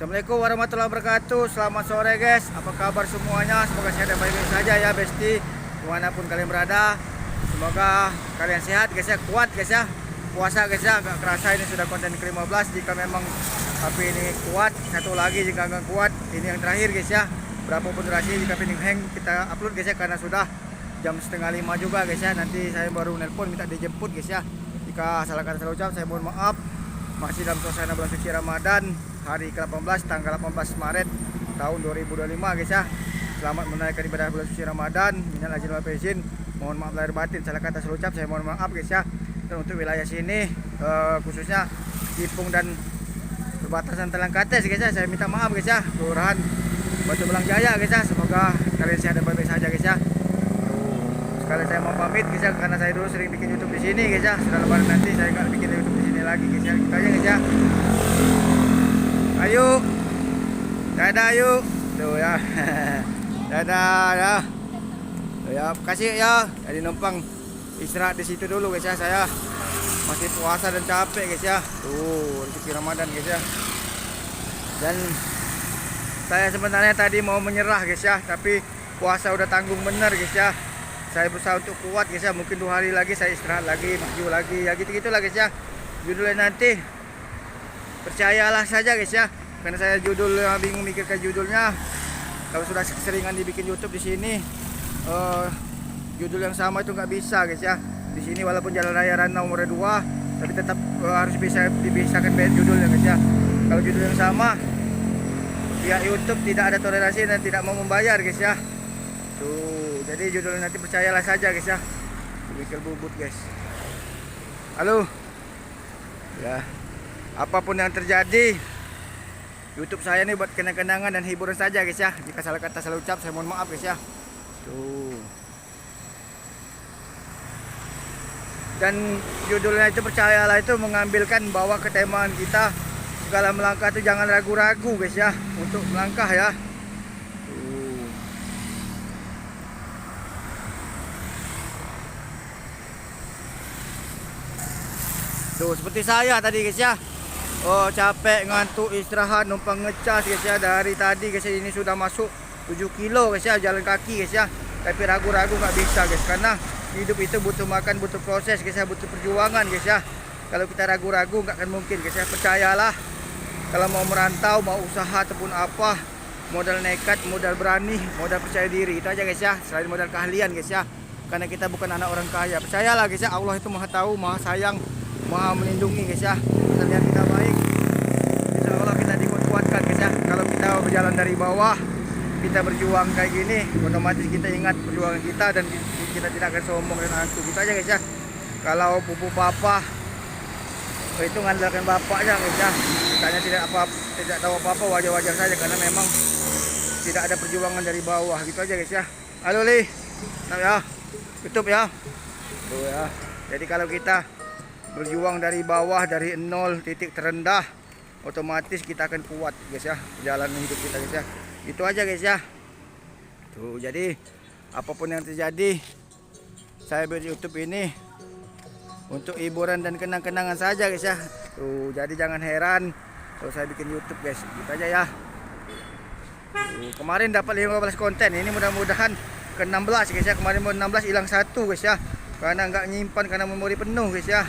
Assalamualaikum warahmatullahi wabarakatuh. Selamat sore guys. Apa kabar semuanya? Semoga sehat dan baik-baik saja ya besti, dimanapun kalian berada. Semoga kalian sehat guys ya, kuat guys ya. Puasa guys ya, agak kerasa ini sudah konten ke-15. Jika memang HP ini kuat, satu lagi jika nggak kuat, ini yang terakhir guys ya. Berapapun durasi jika pending hang kita upload guys ya, karena sudah jam setengah 5 juga guys ya. Nanti saya baru nelpon minta dijemput guys ya. Jika salah kata salah ucap saya mohon maaf. Masih dalam suasana bulan suci Ramadan, hari ke-18 tanggal 18 Maret tahun 2025 guys ya. Selamat menunaikan ibadah bulan suci Ramadan. Minal aidin wal faizin. Mohon maaf lahir batin, salah kata salah ucap saya mohon maaf guys ya. Dan untuk wilayah sini khususnya Ipung dan perbatasan Telangkates guys ya, saya minta maaf guys ya. Kelurahan Batu Belang Jaya guys ya. Semoga kalian sehat dan baik-baik saja guys ya. Sekali saya mau pamit guys ya, karena saya dulu sering bikin YouTube di sini guys ya. Sudah lebaran nanti saya nggak bikin YouTube di sini lagi guys ya. Kita aja guys ya. Ayo, dadah yuk, tuh ya. Dadah ya. Tuh ya, kasih ya. Jadi numpang istirahat di situ dulu guys ya. Saya masih puasa dan capek guys ya. Tuh rezeki Ramadan guys ya. Dan saya sebenarnya tadi mau menyerah guys ya, tapi puasa udah tanggung bener guys ya. Saya berusaha untuk kuat guys ya. Mungkin 2 hari lagi saya istirahat lagi, maju lagi ya, gitu-gitulah guys ya. Judulnya nanti percayalah saja guys ya. Karena saya judulnya bingung mikirkan judulnya. Kalau sudah keseringan dibikin YouTube di sini, judul yang sama itu nggak bisa guys ya. Di sini walaupun Jalan Raya Ranau nomor 2, tapi tetap harus bisa dipisahkan beda judulnya guys ya. Kalau judul yang sama, pihak YouTube tidak ada toleransi dan tidak mau membayar guys ya. Tuh, jadi judulnya nanti percayalah saja guys ya. Mikir bubut guys. Halo. Ya. Apapun yang terjadi, YouTube saya ini buat kenang-kenangan dan hiburan saja guys ya. Jika salah kata salah ucap saya mohon maaf guys ya. Tuh. Dan judulnya itu percayalah itu mengambilkan bahwa ketemaan kita segala melangkah itu jangan ragu-ragu guys ya untuk melangkah ya. Tuh seperti saya tadi guys ya. Oh capek, ngantuk, istirahat, numpang ngecas guys ya. Dari tadi guys ya, ini sudah masuk 7 kilo guys ya, jalan kaki guys ya. Tapi ragu-ragu nggak bisa guys, karena hidup itu butuh makan, butuh proses guys ya, butuh perjuangan guys ya. Kalau kita ragu-ragu nggak akan mungkin guys ya. Percayalah, kalau mau merantau, mau usaha ataupun apa, modal nekat, modal berani, modal percaya diri, itu aja guys ya. Selain modal keahlian guys ya, karena kita bukan anak orang kaya. Percayalah guys ya, Allah itu maha tahu, maha sayang, maha melindungi guys ya. Terlihat kita baik, insya Allah kita dikuat-kuatkan guys ya. Kalau kita berjalan dari bawah, kita berjuang kayak gini, otomatis kita ingat perjuangan kita dan kita tidak akan sombong dan angkuh. Gitu aja guys ya. Kalau pupu papa itu ngandalkan bapaknya guys ya. Kitanya tidak tahu apa-apa, wajar-wajar saja karena memang tidak ada perjuangan dari bawah. Gitu aja guys ya. Halo Li, nah ya, tutup ya. Tuh ya. Jadi kalau kita berjuang dari bawah, dari 0 titik terendah, otomatis kita akan kuat guys ya, jalan hidup kita guys ya. Itu aja guys ya. Tuh, jadi apapun yang terjadi, saya buat YouTube ini untuk hiburan dan kenang-kenangan saja guys ya. Tuh, jadi jangan heran kalau saya bikin YouTube guys. Gitu aja ya. Tuh, kemarin dapat 15 konten, ini mudah-mudahan ke-16 guys ya. Kemarin mau 16 hilang 1 guys ya. Karena nggak nyimpan, karena memori penuh guys ya.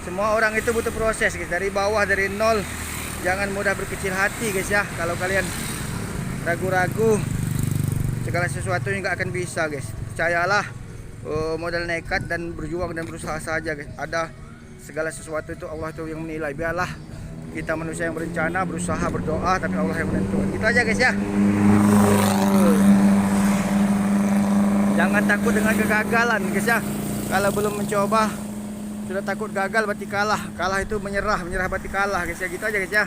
Semua orang itu butuh proses guys, dari bawah, dari 0. Jangan mudah berkecil hati guys ya. Kalau kalian ragu-ragu, segala sesuatu yang nggak akan bisa guys. Percayalah, modal nekat dan berjuang dan berusaha saja guys. Ada segala sesuatu itu Allah itu yang menilai. Biarlah kita manusia yang berencana, berusaha, berdoa, tapi Allah yang menentukan. Gitu aja guys ya. Jangan takut dengan kegagalan guys ya. Kalau belum mencoba sudah takut gagal berarti kalah. Kalah itu menyerah, menyerah berarti kalah guys ya. Gitu aja guys ya.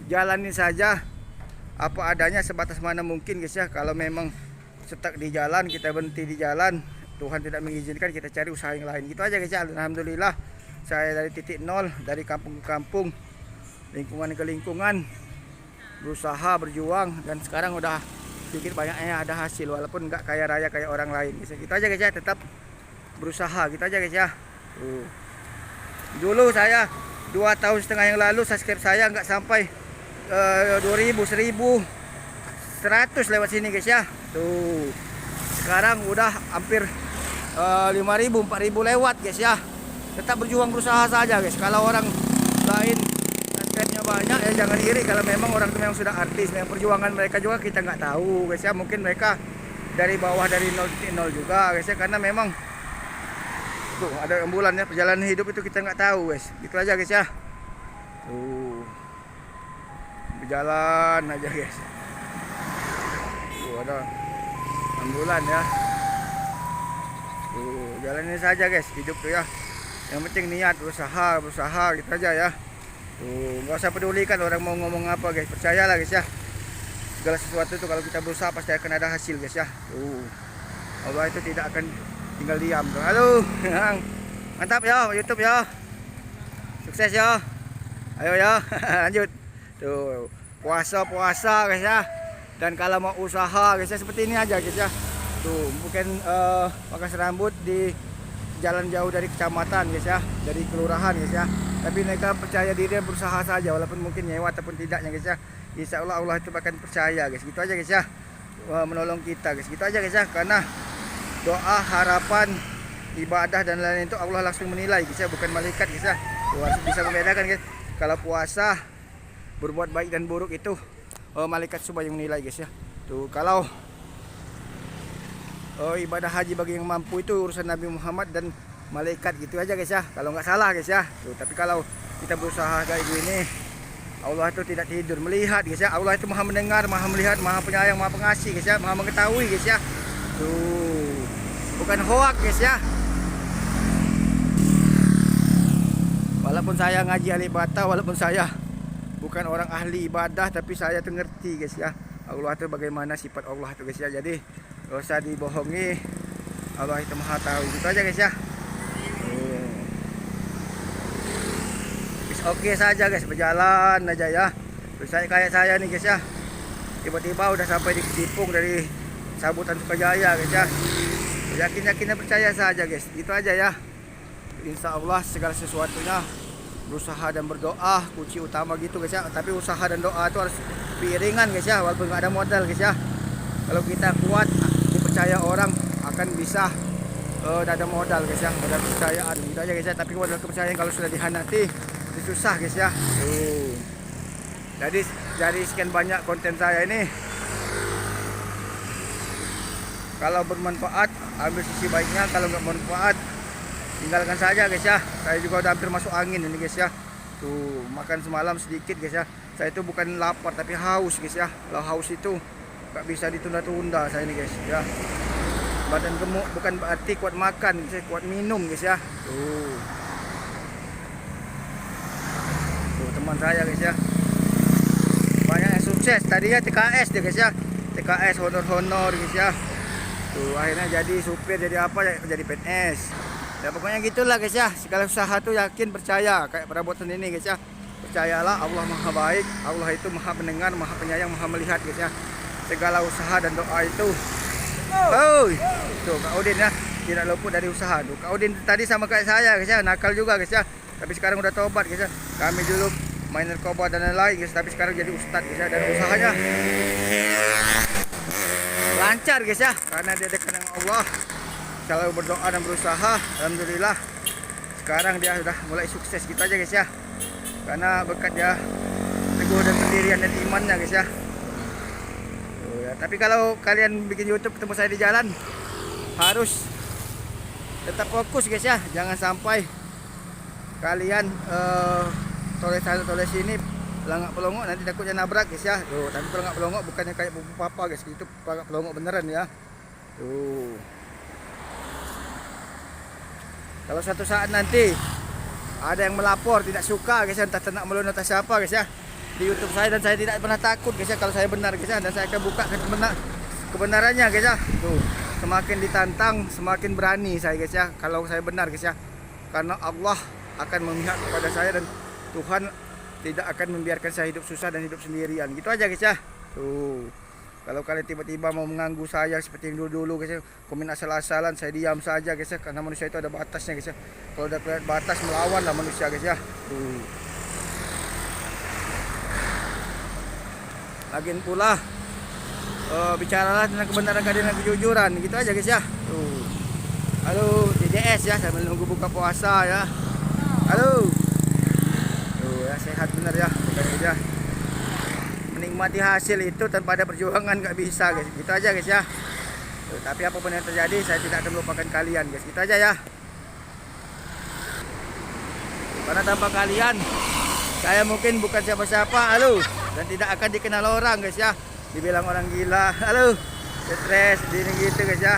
Jalani saja apa adanya, sebatas mana mungkin guys ya. Kalau memang stuck di jalan, kita berhenti di jalan, Tuhan tidak mengizinkan, kita cari usaha yang lain. Gitu aja guys ya. Alhamdulillah saya dari titik 0, dari kampung ke kampung, lingkungan ke lingkungan, berusaha, berjuang, dan sekarang udah sedikit banyaknya ada hasil, walaupun nggak kaya raya kayak orang lain guys. Gitu aja guys ya, tetap berusaha. Gitu aja guys ya. Dulu saya 2,5 tahun yang lalu subscribe saya nggak sampai 2000, 1100 lewat sini guys ya. Tuh. Sekarang udah hampir 5.000, 4.000 lewat guys ya. Tetap berjuang berusaha saja guys. Kalau orang lain subscribe-nya banyak ya jangan iri, kalau memang orang itu memang sudah artis. Memang perjuangan mereka juga kita nggak tahu guys ya. Mungkin mereka dari bawah, dari 0.0 juga guys ya. Karena memang tuh ada rembulan ya, perjalanan hidup itu kita nggak tahu guys. Gitu aja guys ya. Tuh. Berjalan aja guys. Tuh ada rembulan ya. Tuh, jalanin saja guys hidup tuh ya. Yang penting niat, berusaha gitu aja ya. Tuh, nggak usah pedulikan orang mau ngomong apa guys. Percayalah guys ya. Segala sesuatu itu kalau kita berusaha pasti akan ada hasil guys ya. Tuh. Allah itu tidak akan tinggal diam tuh. Halo. Mantap ya YouTube ya. Sukses ya. Ayo ya. Lanjut. Tuh, puasa guys ya. Dan kalau mau usaha guys ya seperti ini aja guys ya. Tuh, bukan pangkas rambut di jalan jauh dari kecamatan guys ya, dari kelurahan guys ya. Tapi mereka percaya diri dan berusaha saja walaupun mungkin nyewa ataupun tidaknya guys ya. Insya Allah Allah itu akan percaya guys. Gitu aja guys ya. Menolong kita guys. Gitu aja guys ya. Karena doa, harapan, ibadah dan lain-lain itu Allah langsung menilai guys ya, bukan malaikat guys ya. Tuh, harus bisa membedakan guys. Kalau puasa berbuat baik dan buruk itu malaikat semua yang menilai guys ya. Tuh, kalau ibadah haji bagi yang mampu itu urusan Nabi Muhammad dan malaikat, gitu aja guys ya. Kalau nggak salah guys ya. Tuh, tapi kalau kita berusaha kayak gini, Allah itu tidak tidur, melihat guys ya. Allah itu maha mendengar, maha melihat, maha penyayang, maha pengasih guys ya, maha mengetahui guys ya. Tuh, bukan hoak guys ya. Walaupun saya ngaji ahli bata, walaupun saya bukan orang ahli ibadah, tapi saya tuh ngerti guys ya. Allah itu bagaimana sifat Allah itu guys ya. Jadi gak usah dibohongi, Allah itu maha tahu. Gitu aja guys ya. Oke saja guys, berjalan aja ya. Terus kayak saya nih guys ya, tiba-tiba udah sampai di Ketipung dari Sambutan Sukajaya guys ya. Yakin-yakinnya percaya saja guys. Gitu aja ya. Insya Allah segala sesuatunya berusaha dan berdoa kunci utama gitu guys ya. Tapi usaha dan doa itu harus beriringan guys ya, walaupun nggak ada modal guys ya. Kalau kita kuat, dipercaya orang akan bisa ada modal guys ya, modal kepercayaan gitu aja guys ya. Tapi modal kepercayaan kalau sudah dihanati itu susah guys ya. Jadi dari sekian banyak konten saya ini, kalau bermanfaat ambil sisi baiknya, kalau nggak bermanfaat tinggalkan saja guys ya. Saya juga udah hampir masuk angin ini guys ya. Tuh, makan semalam sedikit guys ya. Saya itu bukan lapar tapi haus guys ya. Kalau haus itu nggak bisa ditunda-tunda saya ini guys ya. Badan gemuk bukan berarti kuat makan guys ya, kuat minum guys ya. Tuh, teman saya guys ya, banyak yang sukses. Tadinya TKS deh guys ya, TKS honor guys ya. Tuh, akhirnya jadi supir, jadi apa, jadi PNS ya. Pokoknya gitulah guys ya. Segala usaha tuh yakin, percaya. Kayak perabotan ini guys ya, percayalah Allah maha baik, Allah itu maha mendengar, maha penyayang, maha melihat guys ya. Segala usaha dan doa itu tuh Kak Udin ya, tidak luput dari usaha. Tuh, Kak Udin tadi sama kayak saya guys ya, nakal juga guys ya. Tapi sekarang udah tobat guys ya. Kami dulu main narkoba dan lain-lain guys, tapi sekarang jadi ustadz guys ya. Dan usahanya lancar guys ya, karena dia dekat dengan Allah. Kalau berdoa dan berusaha, alhamdulillah sekarang dia sudah mulai sukses gitu aja guys ya. Karena berkat dia teguh dan pendirian dan imannya guys ya. Tapi kalau kalian bikin YouTube ketemu saya di jalan, harus tetap fokus guys ya. Jangan sampai kalian toles sini pelangak pelongok, nanti takutnya nabrak guys ya. Tuh, tapi pelangak pelongok bukannya kayak buku papa guys, itu pelangak pelongok beneran ya. Tuh, kalau suatu saat nanti ada yang melapor tidak suka guys ya, entah ternak melon atau siapa guys ya, di YouTube saya, dan saya tidak pernah takut guys ya kalau saya benar guys ya, dan saya akan buka kebenarannya guys ya. Tuh, semakin ditantang semakin berani saya guys ya kalau saya benar guys ya. Karena Allah akan memihak kepada saya dan Tuhan tidak akan membiarkan saya hidup susah dan hidup sendirian. Gitu aja guys ya. Tuh, Kalau kalian tiba-tiba mau mengganggu saya seperti yang dulu-dulu guys ya, komen asal-asalan, saya diam saja guys ya, karena manusia itu ada batasnya guys ya. Kalau udah kelihatan batas, melawanlah manusia guys ya. Tuh. Lagian pula bicaralah tentang kebenaran, keadilan dan kejujuran, gitu aja guys ya. Tuh. Halo DJS ya, sambil menunggu buka puasa ya. Halo. Tuh ya, sehat bener ya, bukan aja. Menikmati hasil itu tanpa ada perjuangan nggak bisa guys, gitu aja guys ya. Tuh, tapi apapun yang terjadi saya tidak akan melupakan kalian guys, gitu aja ya. Karena tanpa kalian saya mungkin bukan siapa-siapa, halo, dan tidak akan dikenal orang guys ya. Dibilang orang gila, halo, stres, gini gitu guys ya.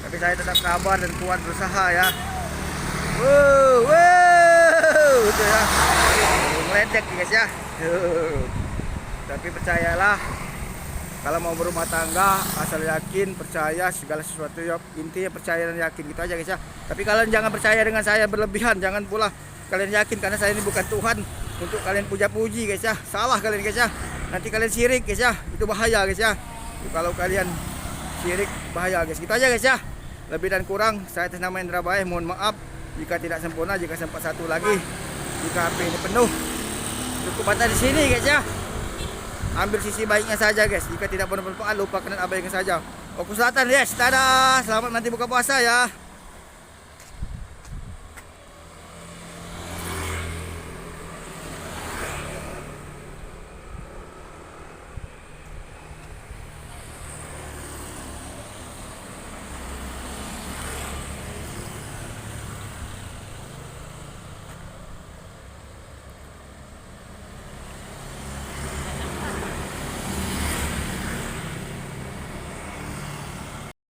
Tapi saya tetap sabar dan kuat berusaha ya. Wow, itu ya. Ngeledek guys ya. Tapi percayalah, kalau mau berumah tangga asal yakin, percaya segala sesuatu ya, intinya percaya dan yakin, gitu aja guys ya. Tapi kalian jangan percaya dengan saya berlebihan, jangan pula kalian yakin karena saya ini bukan Tuhan untuk kalian puja-puji guys ya. Salah kalian guys ya. Nanti kalian syirik guys ya. Itu bahaya guys ya. Kalau kalian syirik bahaya guys. Gitu aja guys ya. Lebih dan kurang saya atas nama Indra Bae mohon maaf jika tidak sempurna, jika sempat satu lagi, jika HP ini penuh. Cukup batas di sini guys ya. Ambil sisi baiknya saja guys. Jika tidak bermanfaat lupakan dan abaikan saja. Fokus Selatan yes. Dadah. Selamat nanti buka puasa ya.